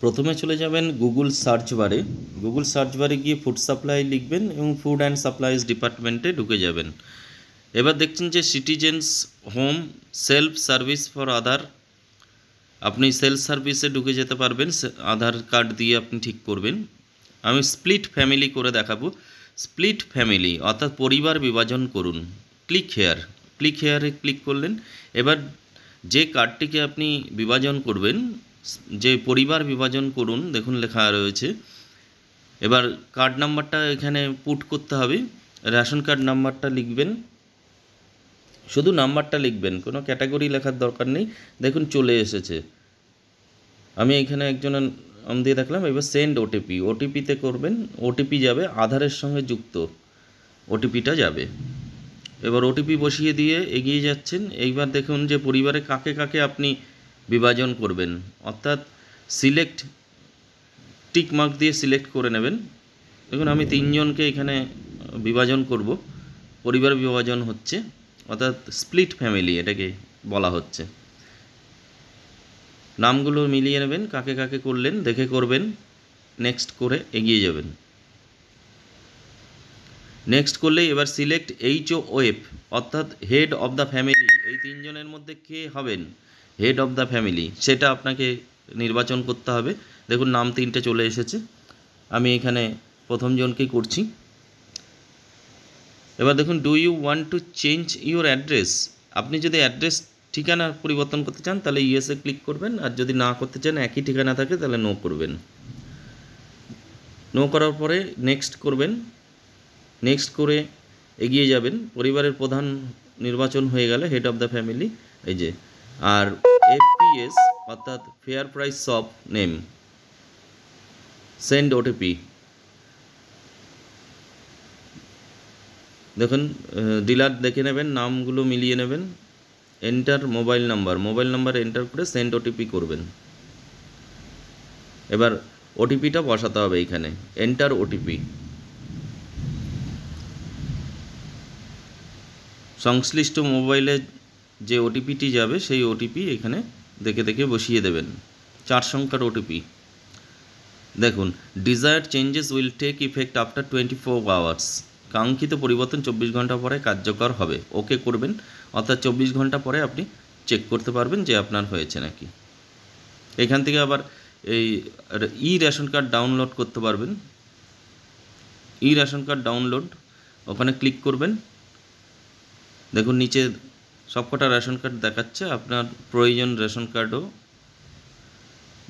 প্রথমে চলে যাবেন গুগল সার্চ বারে। গুগল সার্চ বারে গিয়ে ফুড সাপ্লাই লিখবেন এবং ফুড অ্যান্ড সাপ্লাইজ ডিপার্টমেন্টে ঢুকে যাবেন। এবার দেখছেন যে citizens home self service for Aadhaar, আপনি সেলফ সার্ভিসে ঢুকে যেতে পারবেন, আধার কার্ড দিয়ে আপনি ঠিক করবেন। আমি স্প্লিট ফ্যামিলি করে দেখাবো। স্প্লিট ফ্যামিলি অর্থাৎ পরিবার বিভাজন করুন। ক্লিক হেয়ার, ক্লিক হেয়ারে ক্লিক করলেন। এবার যে কার্ডটিকে আপনি বিভাজন করবেন, যে পরিবার বিভাজন করুন, দেখুন লেখা রয়েছে। এবার কার্ড নাম্বারটা এখানে পুট করতে হবে। রেশন কার্ড নাম্বারটা লিখবেন, শুধু নাম্বারটা লিখবেন, কোনো ক্যাটাগরি লেখার দরকার নেই। দেখুন চলে এসেছে। আমি এখানে একজনের নাম দিয়ে দেখলাম। এবার সেন্ড ওটিপি, ওটিপিতে করবেন। ওটিপি যাবে আধারের সঙ্গে যুক্ত, ওটিপিটা যাবে। এবার ওটিপি বসিয়ে দিয়ে এগিয়ে যাচ্ছেন। এইবার দেখুন যে পরিবারে কাকে কাকে আপনি বিভাজন করবেন, অর্থাৎ সিলেক্ট, টিক মার্ক দিয়ে সিলেক্ট করে নেবেন। দেখুন আমি 3 জনকে এখানে বিভাজন করব, পরিবার বিভাজন হচ্ছে, অর্থাৎ স্প্লিট ফ্যামিলি এটাকে বলা হচ্ছে। নামগুলো মিলিয়ে নেবেন, কাকে কাকে করলেন দেখে করবেন। নেক্সট করে এগিয়ে যাবেন। নেক্সট করলেই এবার সিলেক্ট HOF অর্থাৎ হেড অফ দ্য ফ্যামিলি। এই 3 জনের মধ্যে কে হবেন হেড অফ দ্য ফ্যামিলি, সেটা আপনাকে নির্বাচন করতে হবে। দেখুন নাম 3টে চলে এসেছে। আমি এখানে প্রথম জনকেই করছি। এবার দেখুন do you want to change your address, আপনি যদি অ্যাড্রেস ঠিকানা পরিবর্তন করতে চান তাহলে ইয়েসে ক্লিক করবেন, আর যদি না করতে চান একই ঠিকানা থাকে তাহলে নো করবেন। নো করার পরে নেক্সট করবেন। নেক্সট করে এগিয়ে যাবেন। পরিবারের প্রধান নির্বাচন হয়ে গেলে হেড অফ দ্য ফ্যামিলি, এই যে। আর FPS অর্থাৎ fair price shop name, send OTP. দেখুন ডিলার দেখে নেবেন, নামগুলো মিলিয়ে নেবেন। Enter mobile number, mobile number enter করে সেন্ড ওটিপি করবেন। এবার ওটিপিটা বসাতে হবে এইখানে, এন্টার ওটিপি। সংশ্লিষ্ট মোবাইলে যে ওটিপিটি যাবে সেই ওটিপি এখানে দেখে দেখে বসিয়ে দেবেন। 4 সংখ্যার ওটিপি। দেখুন desired changes will take effect after 24 hours, কাঙ্ক্ষিত পরিবর্তন 24 ঘন্টা পরে কার্যকর হবে। ওকে করবেন, অর্থাৎ 24 ঘন্টা পরে আপনি চেক করতে পারবেন যে আপনার হয়েছে নাকি। এখান থেকে আবার এই রেশন কার্ড ডাউনলোড করতে পারবেন। রেশন কার্ড ডাউনলোড, ওখানে ক্লিক করবেন। দেখুন নিচে সবকটা রেশন কার্ড দেখাচ্ছে, আপনার প্রয়োজন রেশন কার্ডও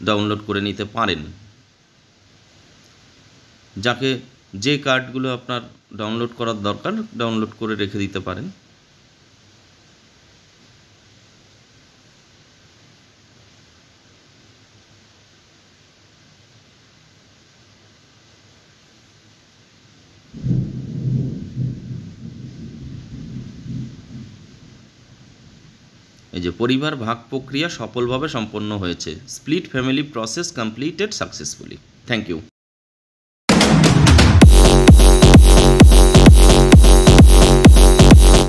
ডাউনলোড করে নিতে পারেন। যাকে যে কার্ডগুলো আপনার ডাউনলোড করার দরকার ডাউনলোড করে রেখে দিতে পারেন। এই যে পরিবার ভাগ প্রক্রিয়া সফলভাবে সম্পন্ন হয়েছে। Split family process completed successfully. Thank you.